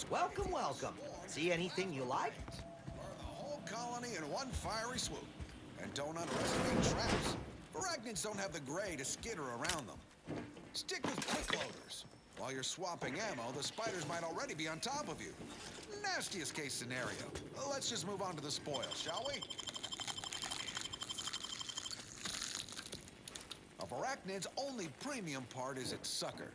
Yes, welcome, welcome. See anything you like? Burn the whole colony in one fiery swoop. And don't underestimate traps. Arachnids don't have the gray to skitter around them. Stick with quick loaders. While you're swapping ammo, the spiders might already be on top of you. Nastiest case scenario. Let's just move on to the spoils, shall we? Of Arachnid's only premium part is its sucker.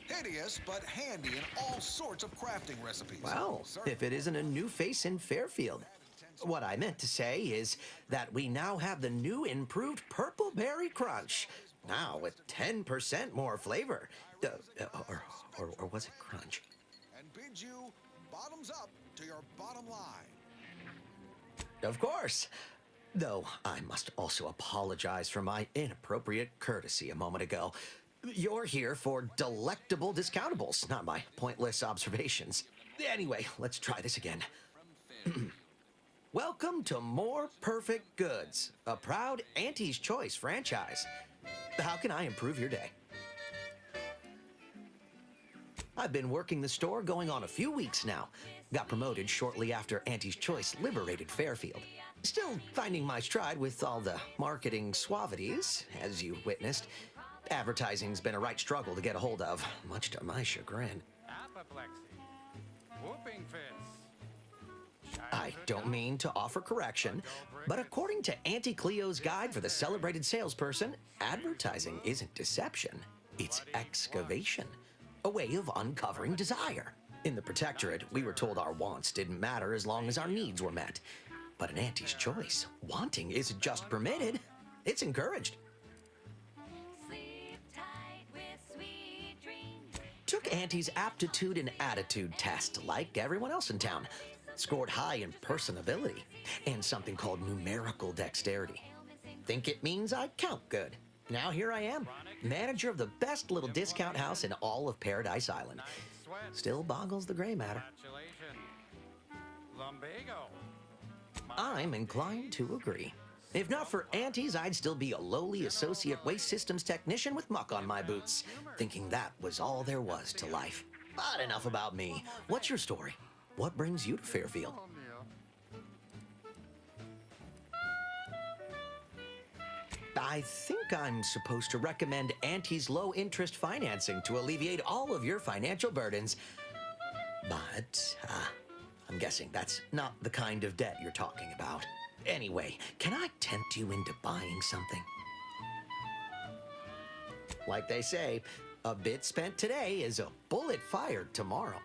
Hideous, but handy in all sorts of crafting recipes. Well, if it isn't a new face in Fairfield. What I meant to say is that we now have the new improved Purple Berry Crunch. Now with 10% more flavor. Or was it crunch? And bid you bottoms up to your bottom line. Of course. Though I must also apologize for my inappropriate courtesy a moment ago. You're here for delectable discountables, not my pointless observations. Anyway, let's try this again. Welcome to More Perfect Goods, a proud Auntie's Choice franchise. How can I improve your day? I've been working the store going on a few weeks now. Got promoted shortly after Auntie's Choice liberated Fairfield. Still finding my stride with all the marketing suavities, as you witnessed. Advertising's been a right struggle to get a hold of, much to my chagrin. Apoplexy. Whooping fist. I don't mean to offer correction, but according to Auntie Cleo's guide for the celebrated salesperson, advertising isn't deception, it's excavation. A way of uncovering desire. In the Protectorate, we were told our wants didn't matter as long as our needs were met. But in Auntie's Choice, wanting isn't just permitted, it's encouraged. Sleep tight with sweet dreams. Took Auntie's aptitude and attitude test like everyone else in town. Scored high in personability and something called numerical dexterity. Think it means I count good. Now here I am, manager of the best little discount house in all of Paradise Island. Still boggles the gray matter. Congratulations. Lumbago. I'm inclined to agree. If not for Auntie's, I'd still be a lowly associate waste systems technician with muck on my boots, thinking that was all there was to life. But enough about me. What's your story? What brings you to Fairfield? I think I'm supposed to recommend Auntie's low-interest financing to alleviate all of your financial burdens. But, I'm guessing that's not the kind of debt you're talking about. Anyway, can I tempt you into buying something? Like they say, a bit spent today is a bullet fired tomorrow.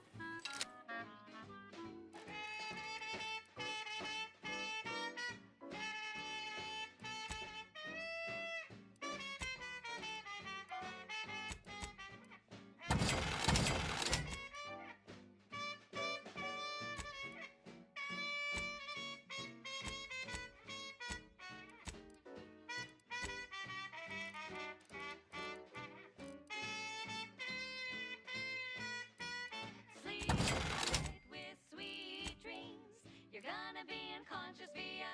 Sleep tight with sweet dreams. You're gonna be unconscious via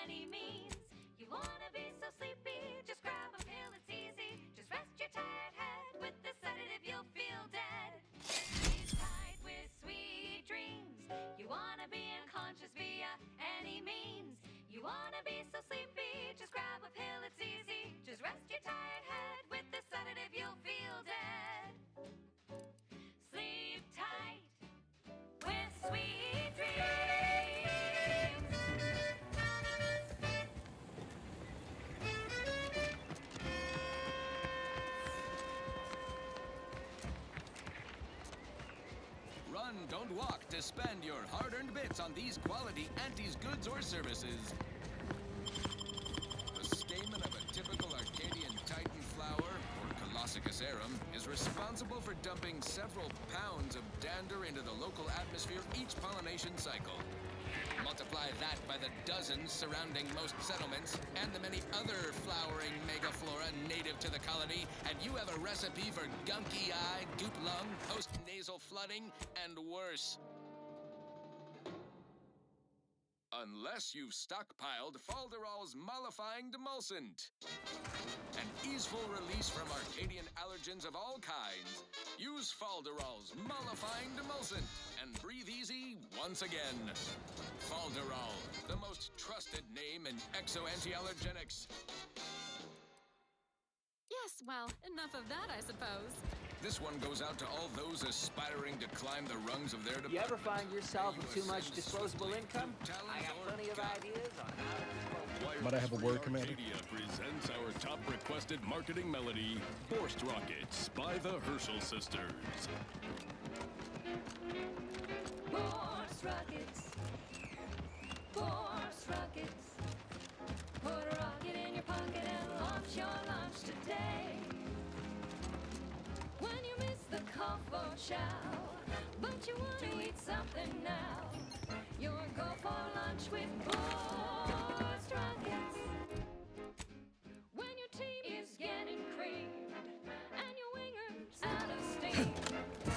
any means. You wanna be so sleepy, just grab a pill, it's easy. Just rest your tired head with the sedative, you'll feel dead. Sleep tight with sweet dreams. You wanna be unconscious via any means. You wanna be so sleepy, just grab a pill, it's easy. Just rest your tired head with the sedative, you'll feel dead. Sleep tight with sweet dreams. Run, don't walk to spend your hard-earned bits on these quality Auntie's goods or services. The stamen of a typical Arcadian Titan flower, or Colossicus arum, is responsible for dumping several pounds of dander into the local atmosphere each pollination cycle. Multiply that by the dozens surrounding most settlements and the many other flowering megaflora native to the colony, and you have a recipe for gunky eye, goop lung, post-nasal flooding, and worse. Unless you've stockpiled Falderall's mollifying demulcent. An easeful release from Arcadian allergens of all kinds. Use Falderall's mollifying demulcent and breathe easy once again. Falderall, the most trusted name in exo-anti-allergenics. Yes, well, enough of that, I suppose. This one goes out to all those aspiring to climb the rungs of their department. You ever find yourself with too much ascend disposable swiftly income? through talons I got or plenty of gut. ideas on how to dispose. Might I have a word, Commander? Arcadia presents our top requested marketing melody, Forced Rockets by the Herschel Sisters. Force rockets. Force rockets. Put a rocket in your pocket and launch your launch today. When you miss the cough or chow, but you want to eat something now, you'll go for lunch with force rockets. When your team is getting creamed and your wingers out of steam,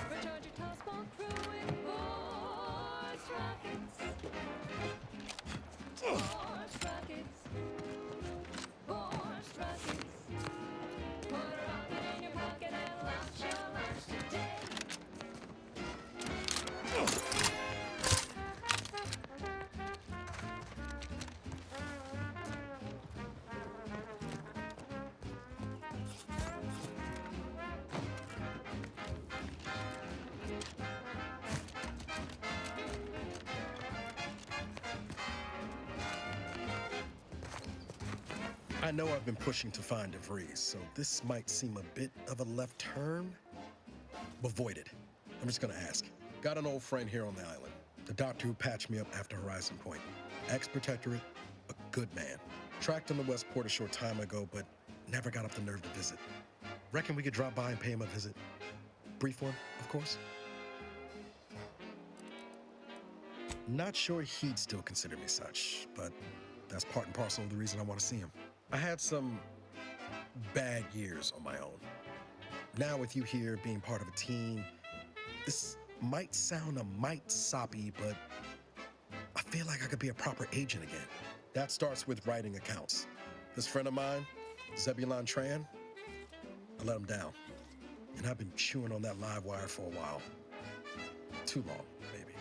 recharge your tossball crew with force rockets. Force rockets. Force rockets. Put a rocket in your pocket and launch your lunch today. I know I've been pushing to find DeVries, so this might seem a bit of a left turn. Avoid it. I'm just gonna ask. Got an old friend here on the island. The doctor who patched me up after Horizon Point. Ex-Protectorate, a good man. Tracked him to Westport a short time ago, but never got up the nerve to visit. Reckon we could drop by and pay him a visit. Brief one, of course. Not sure he'd still consider me such, but that's part and parcel of the reason I want to see him. I had some bad years on my own. Now with you here being part of a team, this might sound a mite soppy, but I feel like I could be a proper agent again. That starts with writing accounts. This friend of mine, Zebulon Tran, I let him down. And I've been chewing on that live wire for a while. Too long, maybe.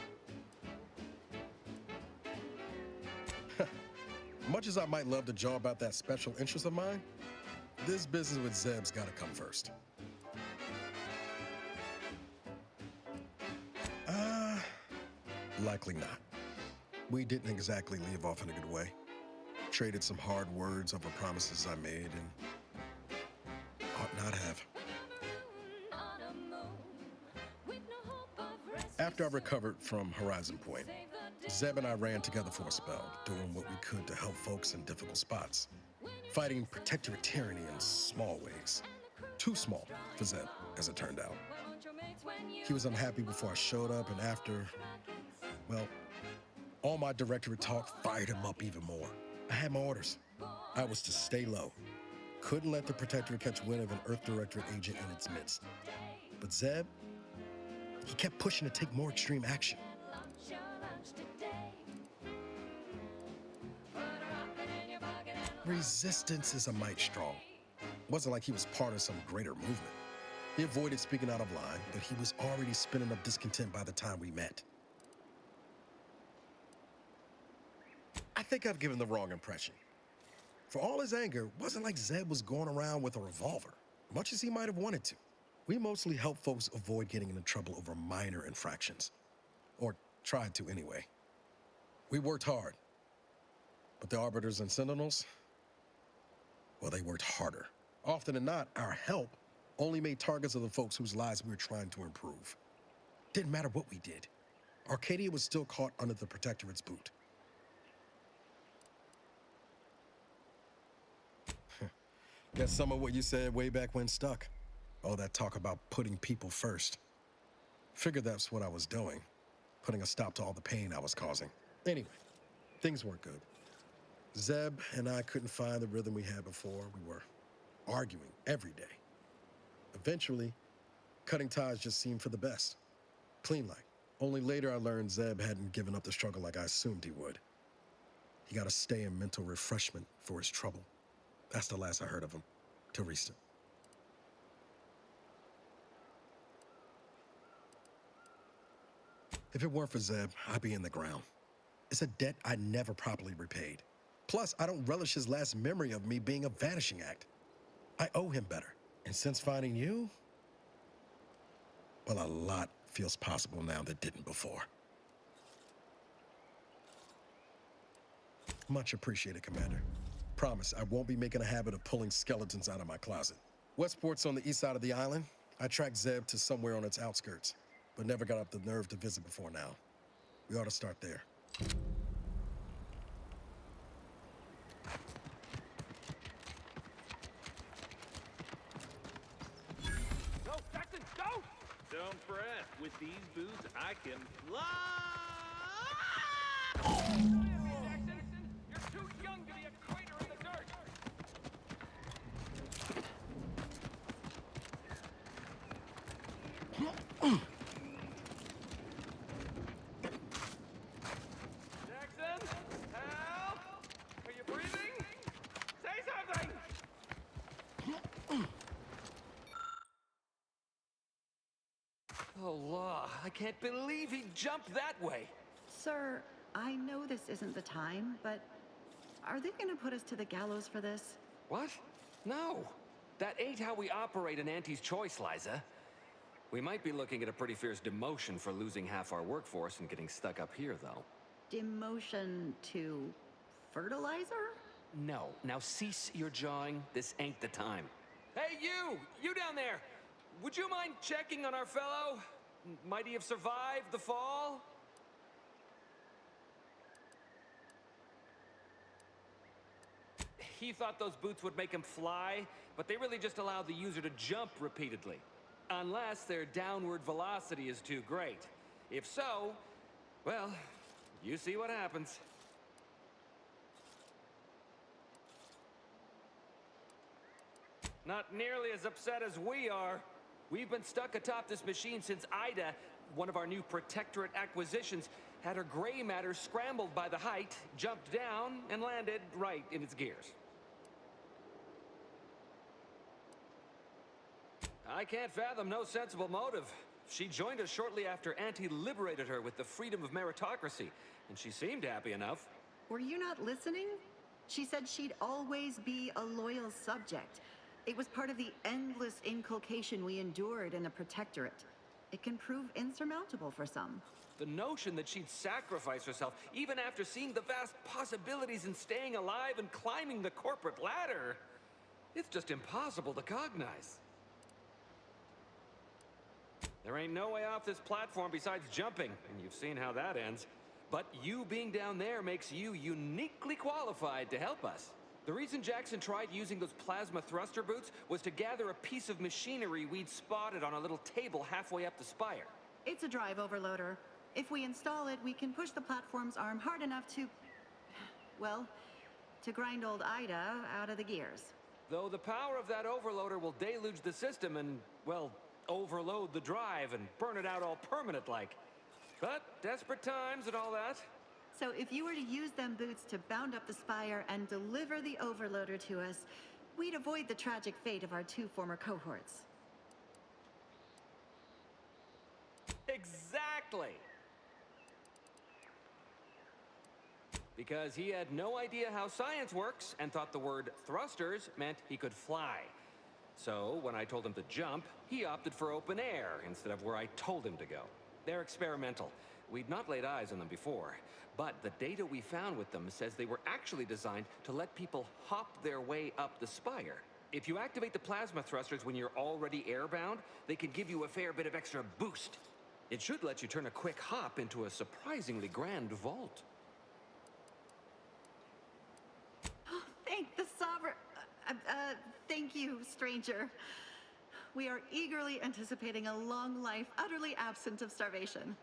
Much as I might love to jaw about that special interest of mine, this business with Zeb's gotta come first. Likely not. We didn't exactly leave off in a good way. Traded some hard words over promises I made and ought not have. After I recovered from Horizon Point, Zeb and I ran together for a spell, doing what we could to help folks in difficult spots, fighting Protectorate tyranny in small ways. Too small for Zeb, as it turned out. He was unhappy before I showed up, and after, well, all my Directorate talk fired him up even more. I had my orders. I was to stay low. Couldn't let the Protectorate catch wind of an Earth Directorate agent in its midst. But Zeb, he kept pushing to take more extreme action. Resistance is a mite strong. Wasn't like he was part of some greater movement. He avoided speaking out of line, but he was already spinning up discontent by the time we met. I think I've given the wrong impression. For all his anger, it wasn't like Zeb was going around with a revolver, much as he might have wanted to. We mostly helped folks avoid getting into trouble over minor infractions. Or tried to anyway. We worked hard. But the Arbiters and Sentinels, well, they worked harder. Often than not, our help only made targets of the folks whose lives we were trying to improve. Didn't matter what we did. Arcadia was still caught under the Protectorate's boot. Guess some of what you said way back when stuck. All that talk about putting people first. Figured that's what I was doing, putting a stop to all the pain I was causing. Anyway, things weren't good. Zeb and I couldn't find the rhythm we had before. We were arguing every day. Eventually, cutting ties just seemed for the best. Clean like. Only later I learned Zeb hadn't given up the struggle like I assumed he would. He got to stay in mental refreshment for his trouble. That's the last I heard of him. Teresa. If it weren't for Zeb, I'd be in the ground. It's a debt I never properly repaid. Plus, I don't relish his last memory of me being a vanishing act. I owe him better. And since finding you, well, a lot feels possible now that didn't before. Much appreciated, Commander. Promise, I won't be making a habit of pulling skeletons out of my closet. Westport's on the east side of the island. I tracked Zeb to somewhere on its outskirts, but never got up the nerve to visit before now. We ought to start there. Go, Jackson, go! Don't fret. With these boots, I can fly! Jackson, you're too young to be a crater in the dirt! Jackson, help! Are you breathing? Say something! Oh, law. I can't believe he jumped that way. Sir, I know this isn't the time, but are they gonna put us to the gallows for this? What? No. That ain't how we operate in Auntie's Choice, Liza. We might be looking at a pretty fierce demotion for losing half our workforce and getting stuck up here, though. Demotion to fertilizer? No. Now cease your jawing. This ain't the time. Hey, you! You down there! Would you mind checking on our fellow? Might he have survived the fall? He thought those boots would make him fly, but they really just allow the user to jump repeatedly. Unless their downward velocity is too great. If so, well, you see what happens. Not nearly as upset as we are. We've been stuck atop this machine since Ida, one of our new Protectorate acquisitions, had her gray matter scrambled by the height, jumped down, and landed right in its gears. I can't fathom no sensible motive. She joined us shortly after Auntie liberated her with the freedom of meritocracy, and she seemed happy enough. Were you not listening? She said she'd always be a loyal subject. It was part of the endless inculcation we endured in the Protectorate. It can prove insurmountable for some. The notion that she'd sacrifice herself, even after seeing the vast possibilities in staying alive and climbing the corporate ladder, it's just impossible to cognize. There ain't no way off this platform besides jumping, and you've seen how that ends. But you being down there makes you uniquely qualified to help us. The reason Jackson tried using those plasma thruster boots was to gather a piece of machinery we'd spotted on a little table halfway up the spire. It's a drive overloader. If we install it, we can push the platform's arm hard enough to, well, to grind old Ida out of the gears. Though the power of that overloader will deluge the system and, well, overload the drive and burn it out all permanent-like. But desperate times and all that. So if you were to use them boots to bound up the spire and deliver the overloader to us, we'd avoid the tragic fate of our two former cohorts. Exactly! Because he had no idea how science works and thought the word thrusters meant he could fly. So when I told him to jump, he opted for open air instead of where I told him to go. They're experimental. We'd not laid eyes on them before, but the data we found with them says they were actually designed to let people hop their way up the spire. If you activate the plasma thrusters when you're already airbound, they can give you a fair bit of extra boost. It should let you turn a quick hop into a surprisingly grand vault. Thank the Sovereign. Thank you, stranger. We are eagerly anticipating a long life, utterly absent of starvation.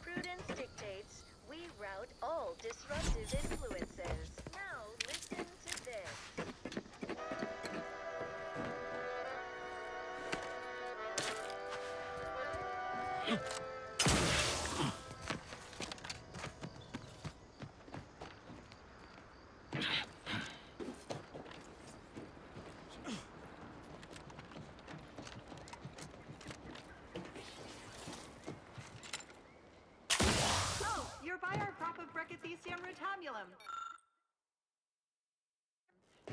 Prudence dictates we route all disruptive influences. Now listen to this. Oh, you're by our crop of Brickathesium rotabulum.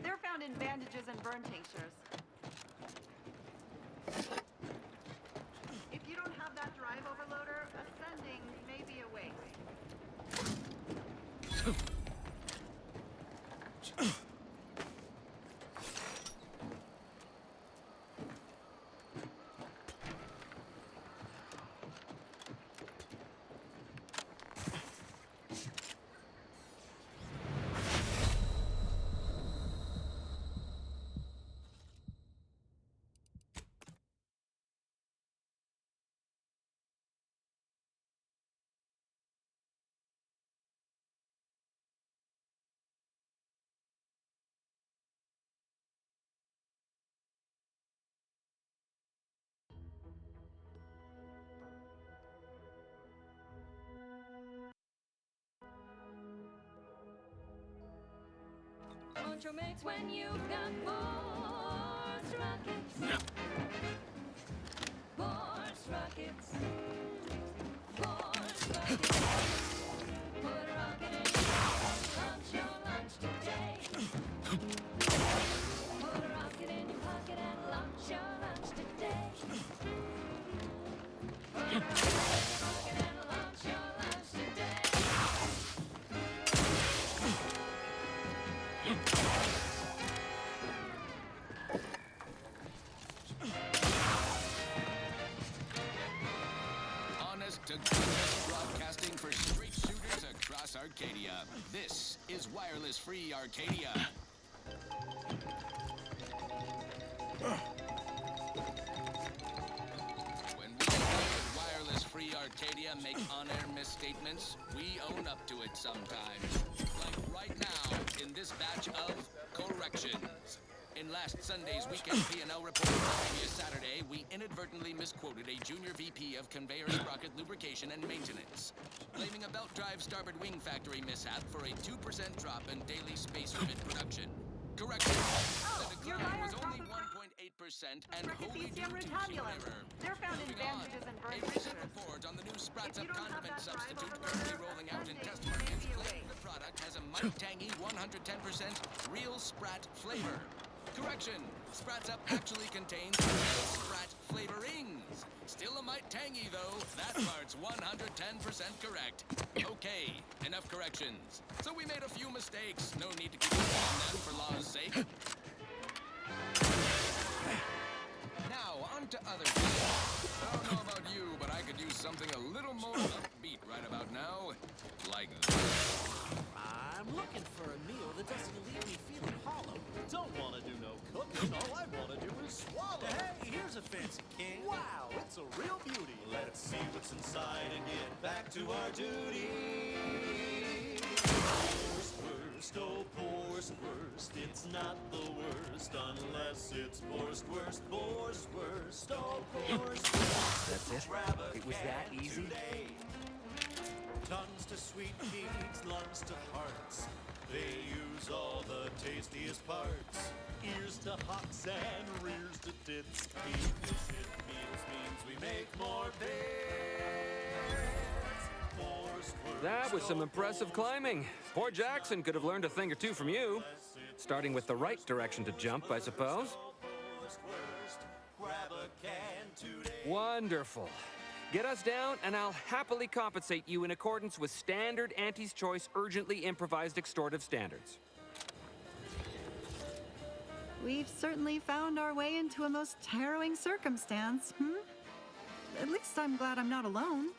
They're found in bandages and burn tinctures. If you don't have that drive overloader, ascending may be a waste. Poncho makes when you've got force rockets. Force rockets. Force rockets. Put a rocket in your pocket, launch your lunch today. Put a rocket in your pocket and launch your lunch today. Put a rocket in your pocket and launch your lunch today. Honest to goodness broadcasting for straight shooters across Arcadia. This is Wireless Free Arcadia. When we at Wireless Free Arcadia make on-air misstatements, we own up to it sometimes. Like right now, in this batch of corrections. In last Sunday's weekend P&L report on previous Saturday, we inadvertently misquoted a junior VP of conveyor sprocket lubrication and maintenance, blaming a belt drive starboard wing factory mishap for a 2% drop in daily space rivet production. Correction. The decline was only 1.8% and wholly due to human error. They're found in Moving on. bandages and burn A recent tinctures. report on the new Sprats If you Up don't have condiment that drive substitute overloader, currently rolling out in ascending test may markets be a claims waste. the product has a mighty tangy 110% real Sprat flavor. Correction. Sprats Up actually contains real Sprat flavorings. Still a mite tangy though. That part's 110% correct. Okay, enough corrections. So we made a few mistakes. No need to keep repeating them for law's sake. Now, on to other things. I don't know about you, but I could use something a little more upbeat right about now. Like this. I'm looking for a meal that doesn't leave me feeling hollow. Don't want to do no cooking. All I want to do is swallow. Hey, here's a fancy can. Wow, it's a real beauty. Let's see what's inside and get back to our duty. Worst, worst, oh poorest worst. It's not the worst unless it's worst, worst, worst, worst, oh poorest worst. That's it? It was that easy? Today. Tongues to sweet meats, lungs to hearts. They use all the tastiest parts. Ears to hocks and rears to tits. Even if means we make more bits. That was some impressive climbing. Poor Jackson could have learned a thing or two from you. Starting with the right direction to jump, I suppose. Wonderful. Get us down, and I'll happily compensate you in accordance with standard Auntie's Choice urgently improvised extortive standards. We've certainly found our way into a most harrowing circumstance, At least I'm glad I'm not alone.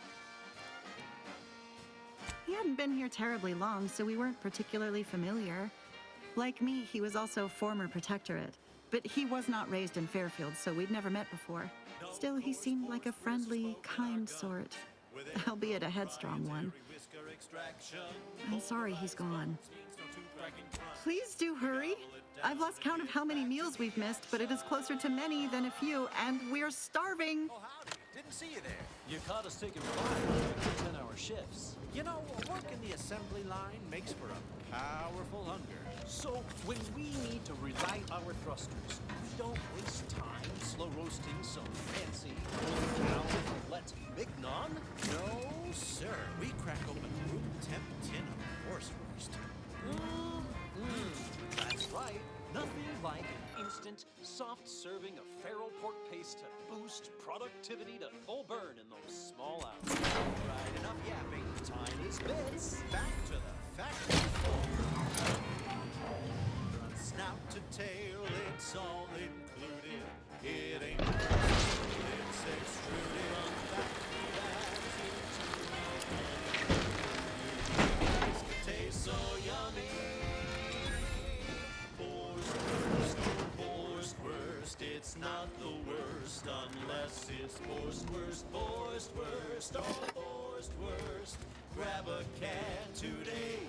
He hadn't been here terribly long, so we weren't particularly familiar. Like me, he was also former Protectorate, but he was not raised in Fairfield, so we'd never met before. Still, he seemed like a friendly, kind sort, albeit a headstrong one. I'm sorry he's gone. Please do hurry. I've lost count of how many meals we've missed, but it is closer to many than a few, and we're starving. Oh, howdy. Didn't see you there. You caught us taking 5 10-hour shifts. You know, work in the assembly line makes for a powerful hunger. So, when we need to relight our thrusters, we don't waste time slow roasting some fancy old-town fillet mignon. No, sir. We crack open a room temp tin of horse roast. That's right. Nothing like an instant, soft serving of feral pork paste to boost productivity to full burn in those small hours. Right, enough yapping. Time is bits. Back to the factory floor. From snout to tail, it's all included. It ain't it's extruded on factory tastes so yummy. It's not the worst unless it's worst, worst, worst, worst, oh, worst, worst. Grab a can today.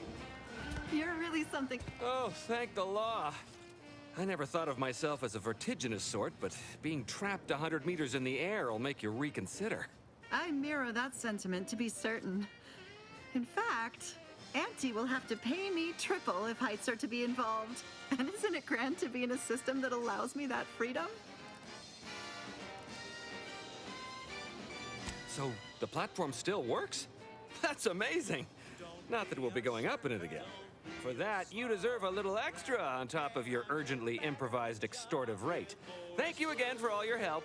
You're really something. Oh, thank the law. I never thought of myself as a vertiginous sort, but being trapped 100 meters in the air will make you reconsider. I mirror that sentiment, to be certain. In fact, Auntie will have to pay me triple if heights are to be involved. And isn't it grand to be in a system that allows me that freedom? So, the platform still works? That's amazing! Not that we'll be going up in it again. For that, you deserve a little extra on top of your urgently improvised extortive rate. Thank you again for all your help.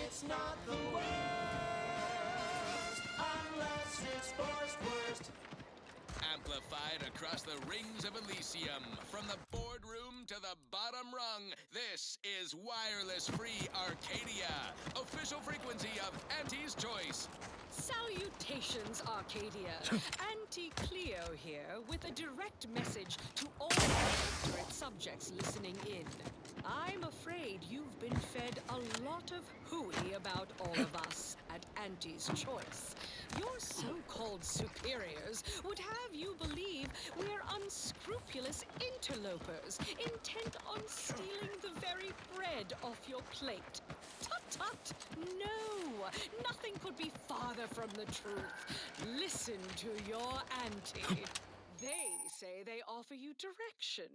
It's not the worst unless it's worst, worst. Amplified across the rings of Elysium, from the boardroom to the bottom rung, this is wireless-free Arcadia, official frequency of Auntie's Choice. Salutations, Arcadia. Auntie Cleo here with a direct message to all Protectorate subjects listening in. I'm afraid you've been fed a lot of hooey about all of us at Auntie's Choice. Your so-called superiors would have you believe we're unscrupulous interlopers, intent on stealing the very bread off your plate. Tut-tut! No! Nothing could be farther from the truth. Listen to your auntie. They say they offer you direction,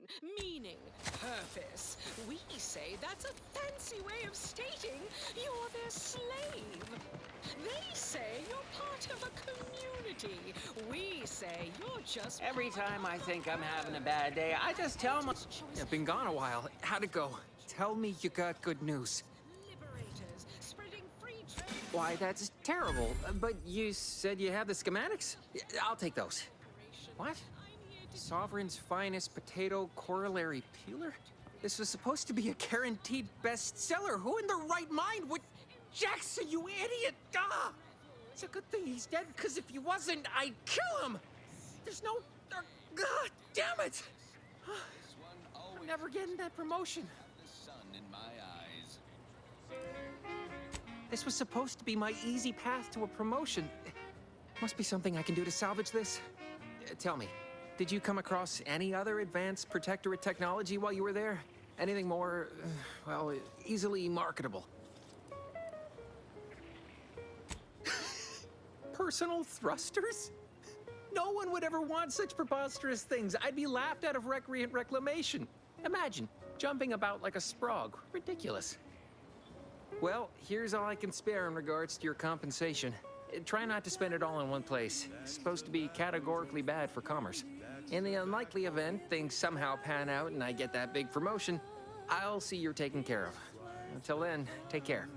meaning purpose. We say that's a fancy way of stating you're their slave. They say you're part of a community. We say you're just... Every time I think I'm having a bad day, I just tell them... I've been gone a while. How'd it go? Tell me you got good news. Liberators, spreading free trade... Why, that's terrible. But you said you have the schematics? I'll take those. What? Sovereign's finest potato corollary peeler? This was supposed to be a guaranteed bestseller. Who in their right mind would... Jackson, you idiot! Ah! It's a good thing he's dead, because if he wasn't, I'd kill him! There's no... God damn it! never getting that promotion. The sun in my eyes. This was supposed to be my easy path to a promotion. Must be something I can do to salvage this. Tell me, did you come across any other advanced Protectorate technology while you were there? Anything more, well, easily marketable? Personal thrusters? No one would ever want such preposterous things. I'd be laughed out of recreant reclamation. Imagine, jumping about like a sprog. Ridiculous. Well, here's all I can spare in regards to your compensation. Try not to spend it all in one place. It's supposed to be categorically bad for commerce. In the unlikely event things somehow pan out and I get that big promotion, I'll see you're taken care of. Until then, take care.